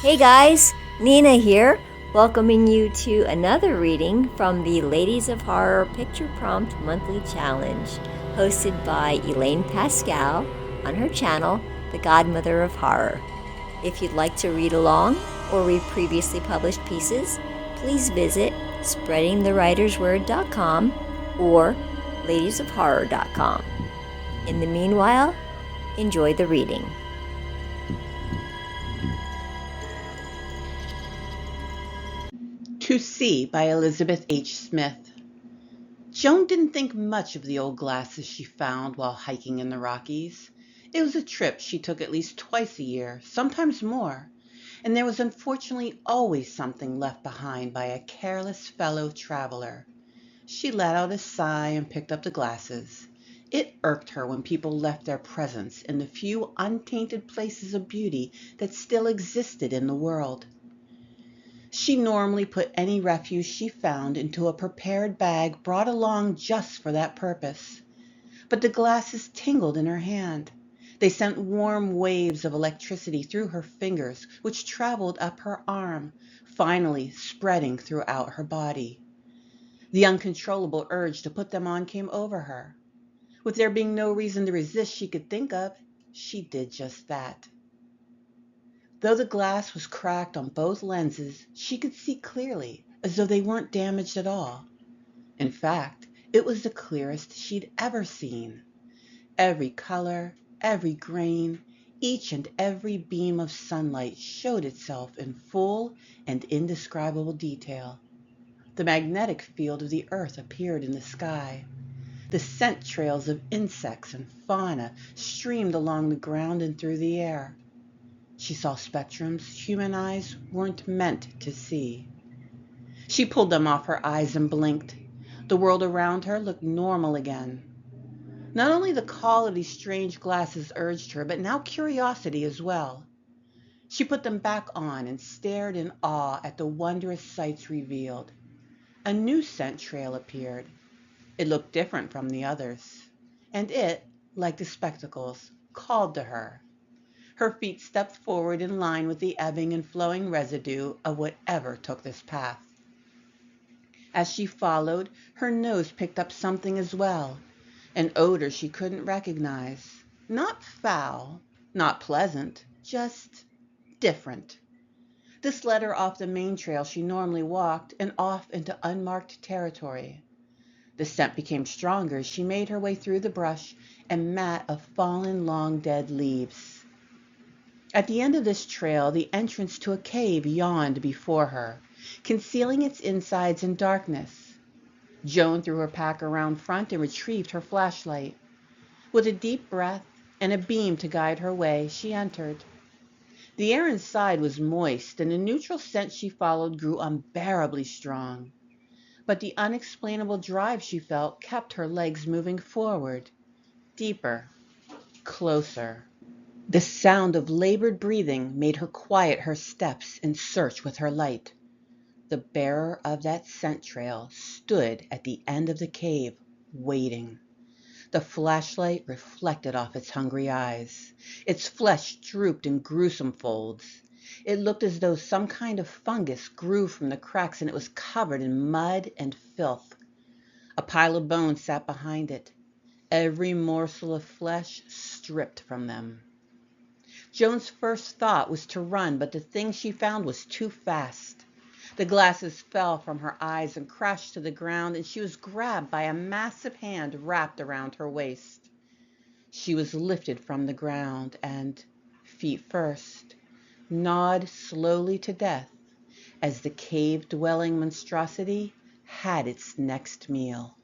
Hey guys, Nina here, welcoming you to another reading from the Ladies of Horror Picture Prompt Monthly Challenge, hosted by Elaine Pascale on her channel, The Godmother of Horror. If you'd like to read along or read previously published pieces, please visit spreadingthewritersword.com or ladiesofhorror.com. In the meanwhile, enjoy the reading. To See by Elizabeth H. Smith. Joan didn't think much of the old glasses she found while hiking in the Rockies. It was a trip she took at least twice a year, sometimes more, and there was unfortunately always something left behind by a careless fellow traveler. She let out a sigh and picked up the glasses. It irked her when people left their presence in the few untainted places of beauty that still existed in the world. She normally put any refuse she found into a prepared bag brought along just for that purpose. But the glasses tingled in her hand. They sent warm waves of electricity through her fingers, which traveled up her arm, finally spreading throughout her body. The uncontrollable urge to put them on came over her. With there being no reason to resist she could think of, she did just that. Though the glass was cracked on both lenses, she could see clearly, as though they weren't damaged at all. In fact, it was the clearest she'd ever seen. Every color, every grain, each and every beam of sunlight showed itself in full and indescribable detail. The magnetic field of the earth appeared in the sky. The scent trails of insects and fauna streamed along the ground and through the air. She saw spectrums human eyes weren't meant to see. She pulled them off her eyes and blinked. The world around her looked normal again. Not only the call of these strange glasses urged her, but now curiosity as well. She put them back on and stared in awe at the wondrous sights revealed. A new scent trail appeared. It looked different from the others, and it, like the spectacles, called to her. Her feet stepped forward in line with the ebbing and flowing residue of whatever took this path. As she followed, her nose picked up something as well, an odor she couldn't recognize. Not foul, not pleasant, just different. This led her off the main trail she normally walked and off into unmarked territory. The scent became stronger as she made her way through the brush and mat of fallen long dead leaves. At the end of this trail, the entrance to a cave yawned before her, concealing its insides in darkness. Joan threw her pack around front and retrieved her flashlight. With a deep breath and a beam to guide her way, she entered. The air inside was moist, and the neutral scent she followed grew unbearably strong. But the unexplainable drive she felt kept her legs moving forward, deeper, closer. The sound of labored breathing made her quiet her steps and search with her light. The bearer of that scent trail stood at the end of the cave, waiting. The flashlight reflected off its hungry eyes. Its flesh drooped in gruesome folds. It looked as though some kind of fungus grew from the cracks, and it was covered in mud and filth. A pile of bones sat behind it, every morsel of flesh stripped from them. Joan's first thought was to run, but the thing she found was too fast. The glasses fell from her eyes and crashed to the ground, and she was grabbed by a massive hand wrapped around her waist. She was lifted from the ground and, feet first, gnawed slowly to death as the cave-dwelling monstrosity had its next meal.